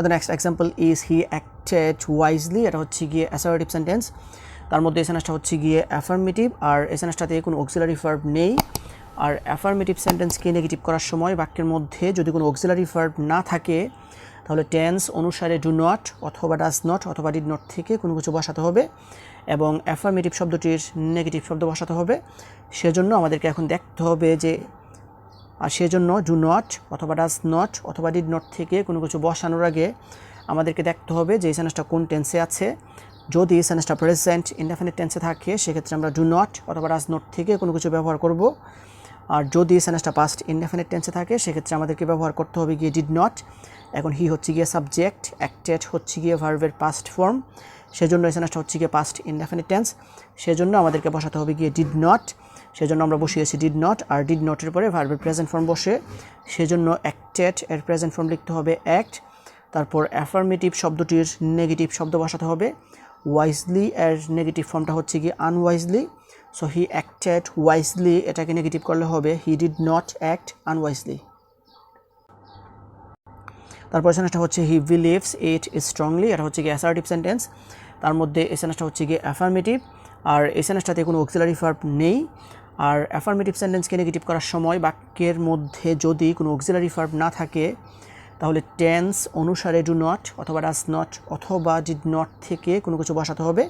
The next example is he acted wisely. এটা হচ্ছে গিয়ে অ্যাসার্টিভ সেন্টেন্স। তার মধ্যে এসএনএসটা হচ্ছে গিয়ে অ্যাফার্মেটিভ, আর এসএনএসটাতে কোনো অক্সিলারি ভার্ব নেই। আর অ্যাফার্মেটিভ সেন্টেন্সকে নেগেটিভ করার সময় বাক্যের মধ্যে যদি কোনো অক্সিলারি ভার্ব না থাকে তাহলে টেন্স অনুসারে ডু নট অথবা ডাজ নট অথবা ডিড নট থেকে কোনো কিছু বসাতে হবে এবং অ্যাফার্মেটিভ শব্দটির নেগেটিভ শব্দ বসাতে হবে। সেজন্য আমাদেরকে এখন দেখতে হবে যে সেজন্য ডু নট অথবা ডাজ নট অথবা ডিড নট থেকে কোনো কিছু বসানোর আগে আমাদেরকে দেখতে হবে যে সেন্টেন্সটা কোন টেন্সে আছে। যদি সেন্টেন্সটা প্রেজেন্ট ইনডেফিনিট টেন্সে থাকে সেক্ষেত্রে আমরা ডু নট অথবা ডাজ নট থেকে কোনো কিছু ব্যবহার করব। আর যদি সেন্টেন্সটা পাস্ট ইনডেফিনিট টেন্সে থাকে সেক্ষেত্রে আমাদেরকে ব্যবহার করতে হবে গিয়ে ডিড নট। এখন হি হচ্ছে গিয়ে সাবজেক্ট, অ্যাক্টেড হচ্ছে গিয়ে ভার্বের পাস্ট ফর্ম, সেজন্য এই সেন্টেন্সটা হচ্ছে গিয়ে পাস্ট ইনডেফিনিট টেন্স, সেজন্য আমাদেরকে বসাতে হবে গিয়ে ডিড নট। সেজন্য আমরা বসিয়েছি ডিড নট, আর ডিড নটের পরে ভার্বের প্রেজেন্ট ফর্ম বসে, সেজন্য অ্যাক্টেড এর প্রেজেন্ট ফর্ম লিখতে হবে অ্যাক্ট। তারপর অ্যাফার্মেটিভ শব্দটির নেগেটিভ শব্দ বসাতে হবে। ওয়াইজলি এর নেগেটিভ ফর্মটা হচ্ছে গিয়ে আনওয়াইজলি, সো হি অ্যাক্টেড ওয়াইজলি এটাকে নেগেটিভ করলে হবে হি ডিড নট অ্যাক্ট আনওয়াইজলি। তারপর সেন্টেন্সটা হচ্ছে হি বিলিভস ইট স্ট্রংলি, এটা হচ্ছে গিয়ে অ্যাসার্টিভ সেন্টেন্স। তার মধ্যে এই সেন্টেন্সটা হচ্ছে গিয়ে অ্যাফার্মেটিভ, আর এই সেন্টেন্সটাতে কোনো অক্সিলারি ভার্ব নেই। আর অ্যাফার্মেটিভ সেন্টেন্সকে নেগেটিভ করার সময় বাক্যের মধ্যে যদি কোনো অক্সিলারি ভার্ব না থাকে তাহলে টেন্স অনুসারে ডু নট অথবা ডাজ নট অথবা ডিড নট থেকে কোনো কিছু বসাতে হবে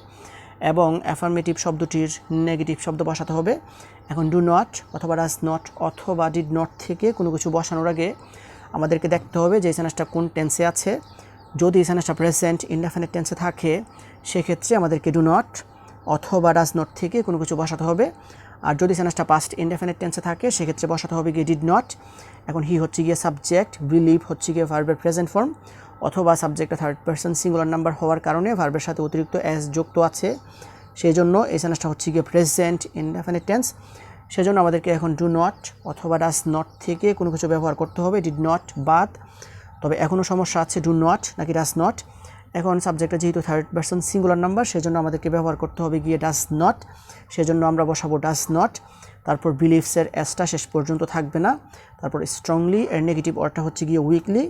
এবং অ্যাফার্মেটিভ শব্দটির নেগেটিভ শব্দ বসাতে হবে। এখন ডু নট অথবা ডাজ নট অথবা ডিড নট থেকে কোনো কিছু বসানোর আগে আমাদেরকে দেখতে হবে যে এই সেন্টেন্সটা কোন টেন্সে আছে। যদি এই সেন্টেন্সটা প্রেজেন্ট ইনডেফিনিট টেন্সে থাকে সেক্ষেত্রে আমাদেরকে ডু নট অথবা ডাজ নট থেকে কোনো কিছু বসাতে হবে। আর যদি সেন্টেন্সটা পাস্ট ইনডেফিনিট টেন্সে থাকে সেক্ষেত্রে বসাতে হবে গিয়ে ডিড নট। এখন হি হচ্ছে গিয়ে সাবজেক্ট, বিলিভ হচ্ছে গিয়ে ভার্বের প্রেজেন্ট ফর্ম, অথবা সাবজেক্টটা থার্ড পারসন সিঙ্গুলার নাম্বার হওয়ার কারণে ভার্বের সাথে অতিরিক্ত এস যুক্ত আছে, সেই জন্য এই সেন্টেন্সটা হচ্ছে গিয়ে প্রেজেন্ট ইনডেফিনিট টেন্স। সেজন্য আমাদেরকে এখন ডু নট অথবা ডাজ নট থেকে কোনো কিছু ব্যবহার করতে হবে, ডিড নট বাদ। তবে এখনও সমস্যা আছে ডু নট নাকি ডাজ নট। এখন সাবজেক্টটা যেহেতু থার্ড পারসন সিঙ্গুলার নাম্বার সেজন্য আমাদেরকে ব্যবহার করতে হবে গিয়ে ডাজ নট, সেজন্য আমরা বসাবো ডাজ নট। তারপর বিলিভসের এসটা শেষ পর্যন্ত থাকবে না। তারপর স্ট্রংলি এর নেগেটিভ ওয়ার্ডটা হচ্ছে গিয়ে weekly,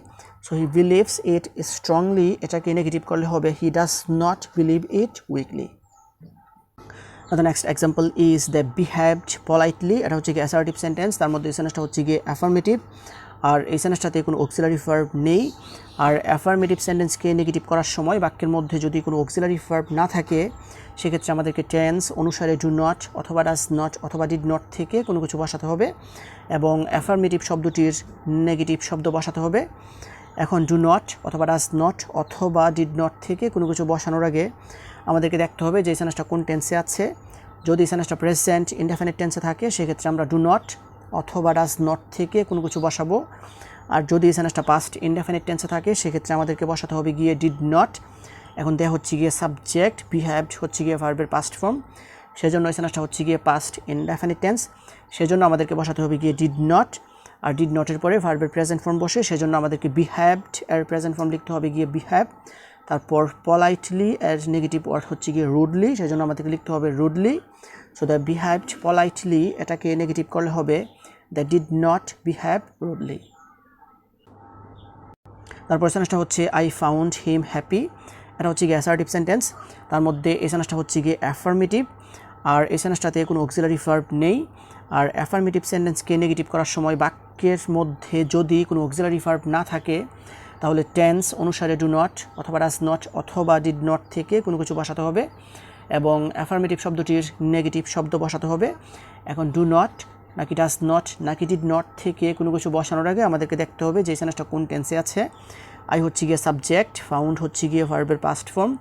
so he believes it strongly এটাকে নেগেটিভ করলে হবে he does not believe it weekly. The next example is they behaved politely, এটা হচ্ছে গিয়ে অ্যাসার্টিভ সেন্টেন্স। তার মধ্যে এই সেন্টেন্সটা হচ্ছে গিয়ে অ্যাফার্মেটিভ, আর এই সেন্টেন্সটাতে কোনো অক্সিলারি ভার্ব নেই। আর অ্যাফার্মেটিভ সেন্টেন্সকে নেগেটিভ করার সময় বাক্যের মধ্যে যদি কোনো অক্সিলারি ভার্ব না থাকে সেক্ষেত্রে আমাদেরকে টেন্স অনুসারে ডু নট অথবা ডাজ নট অথবা ডিড নট থেকে কোনো কিছু বসাতে হবে এবং অ্যাফার্মেটিভ শব্দটির নেগেটিভ শব্দ বসাতে হবে। এখন ডু নট অথবা ডাজ নট অথবা ডিড নট থেকে কোনো কিছু বসানোর আগে আমাদেরকে দেখতে হবে যে এই সেন্টেন্সটা কোন টেন্সে আছে। যদি সেন্টেন্সটা প্রেজেন্ট ইনডেফিনিট টেন্সে থাকে সেক্ষেত্রে আমরা ডু নট অথবা ডাজ নট থেকে কোনো কিছু বসাবো। আর যদি সেন্টেন্সটা পাস্ট ইনডেফিনিট টেন্সে থাকে সেক্ষেত্রে আমাদেরকে বসাতে হবে গিয়ে ডিড নট। এখন দেয়া হচ্ছে গিয়ে সাবজেক্ট, বিহেভড হচ্ছে গিয়ে ভার্বের পাস্ট ফর্ম, সেজন্য এই সেন্টেন্সটা হচ্ছে গিয়ে পাস্ট ইনডেফিনিট টেন্স, সেজন্য আমাদেরকে বসাতে হবে গিয়ে ডিড নট। আর ডিড নটের পরে ভার্বের প্রেজেন্ট ফর্ম বসে, সেজন্য আমাদেরকে বিহেভড এর প্রেজেন্ট ফর্ম লিখতে হবে গিয়ে বিহেভ। তারপর পলাইটলি এর নেগেটিভ ওয়ার্ড হচ্ছে গিয়ে রুডলি, সেজন্য আমাদেরকে লিখতে হবে rudely. So the behaved politely এটাকে নেগেটিভ করলে হবে the did not behave rudely. তারপর সেন্টেন্সটা হচ্ছে আই ফাউন্ড হিম হ্যাপি, এটা হচ্ছে গিয়ে অ্যাসার্টিভ সেন্টেন্স। তার মধ্যে এই সেন্টেন্সটা হচ্ছে গিয়ে অ্যাফার্মেটিভ, আর এই সেন্টেন্সটাতে কোনো অক্সিলারি ভার্ব নেই। আর অ্যাফার্মেটিভ সেন্টেন্সকে নেগেটিভ করার সময় বাক্যের মধ্যে যদি কোনো অক্সিলারি ভার্ব না থাকে তাহলে টেন্স অনুসারে ডু নট অথবা ডাজ নট অথবা ডিড নট থেকে কোনো কিছু বসাতে হবে এবং অ্যাফার্মেটিভ শব্দটির নেগেটিভ শব্দ বসাতে হবে। এখন ডু নট নাকি ডাজ নট নাকি ডিড নট থেকে কোনো কিছু বসানোর আগে আমাদেরকে দেখতে হবে যে সেন্টেন্সটা কোন টেন্সে আছে। আই হচ্ছে গিয়ে সাবজেক্ট, ফাউন্ড হচ্ছে গিয়ে ভার্বের পাস্ট ফর্ম,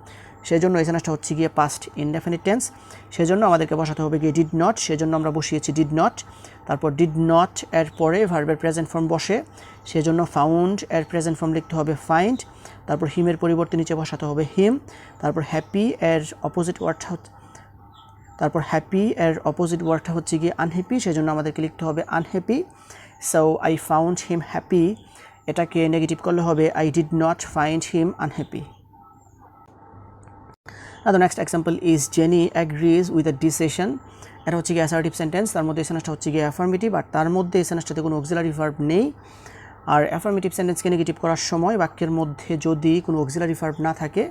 সেজন্য এই সেন্টেন্সটা হচ্ছে গিয়ে পাস্ট ইনডেফিনিট টেন্স, সেজন্য আমাদেরকে বসাতে হবে গিয়ে ডিড নট, সেজন্য আমরা বসিয়েছি ডিড নট। তারপর ডিড নট এর পরে ভার্বের প্রেজেন্ট ফর্ম বসে, সেজন্য ফাউন্ড এর প্রেজেন্ট ফর্ম লিখতে হবে ফাইন্ড। তারপর হিমের পরিবর্তে নিচে বসাতে হবে হিম। তারপর হ্যাপি এর অপোজিট ওয়ার্ডটা হচ্ছে গিয়ে আনহ্যাপি, সেজন্য আমাদেরকে লিখতে হবে unhappy. So I found him happy এটাকে নেগেটিভ করলে হবে I did not find him unhappy. Now the next example is Jenny agrees with a decision, এটা হচ্ছে গিয়ে অ্যাসার্টিভ সেন্টেন্স। তার মধ্যে এই সেন্টেন্সটা হচ্ছে গিয়ে অ্যাফার্মেটিভ, আর তার মধ্যে এই সেন্টেন্সটাতে কোনো অক্সিলারি ভার্ব নেই। আর অ্যাফার্মেটিভ সেন্টেন্সকে নেগেটিভ করার সময় বাক্যের মধ্যে যদি কোনো অক্সিলারি ভার্ব না থাকে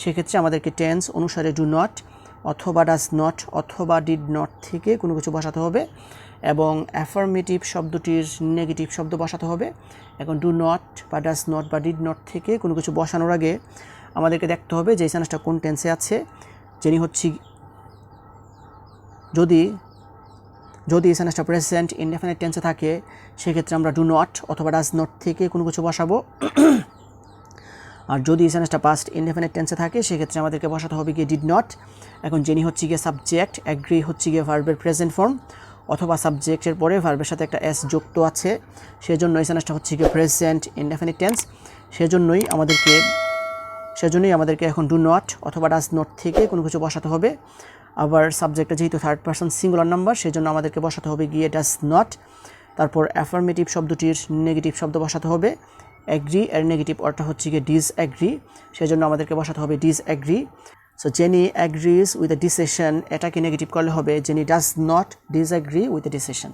সেক্ষেত্রে আমাদেরকে টেন্স অনুসারে ডু নট অথবা ডাজ নট অথবা ডিড নট থেকে কোনো কিছু বসাতে হবে এবং অ্যাফার্মেটিভ শব্দটির নেগেটিভ শব্দ বসাতে হবে। এখন ডু নট বা ডাজ নট বা ডিড নট থেকে কোনো কিছু বসানোর আগে আমাদেরকে দেখতে হবে যে এই সেন্টেন্সটা কোন টেন্সে আছে। যিনি হচ্ছে যদি এই সেন্টেন্সটা প্রেজেন্ট ইনডেফিনিট টেন্সে থাকে সেক্ষেত্রে আমরা ডু নট অথবা ডাজ নট থেকে কোনো কিছু বসাবো। আর যদি এই সেন্টেন্সটা পাস্ট ইনডেফিনিট টেন্সে থাকে সেক্ষেত্রে আমাদেরকে বসাতে হবে গিয়ে ডিড নট। এখন যিনি হচ্ছে গিয়ে সাবজেক্ট, অ্যাগ্রি হচ্ছে গিয়ে ভার্বের প্রেজেন্ট ফর্ম অথবা সাবজেক্টের পরে ভার্বের সাথে একটা এস যুক্ত আছে, সেজন্য এই সেন্টেন্সটা হচ্ছে গিয়ে প্রেজেন্ট ইনডেফিনিট টেন্স। সেজন্যই আমাদেরকে এখন ডু নট অথবা ডাজ নট থেকে কোনো কিছু বসাতে হবে। আবার সাবজেক্টটা যেহেতু থার্ড পারসন সিঙ্গুলার নাম্বার সেজন্য আমাদেরকে বসাতে হবে গিয়ে ডাজ নট। তারপর অ্যাফার্মেটিভ শব্দটির নেগেটিভ শব্দ বসাতে হবে। অ্যাগ্রি এর নেগেটিভ অর্থ হচ্ছে গিয়ে ডিস অ্যাগ্রি, সেজন্য আমাদেরকে বসাতে হবে disagree. So Jenny agrees with a decision, এটাকে নেগেটিভ করলে হবে Jenny does not disagree with a decision.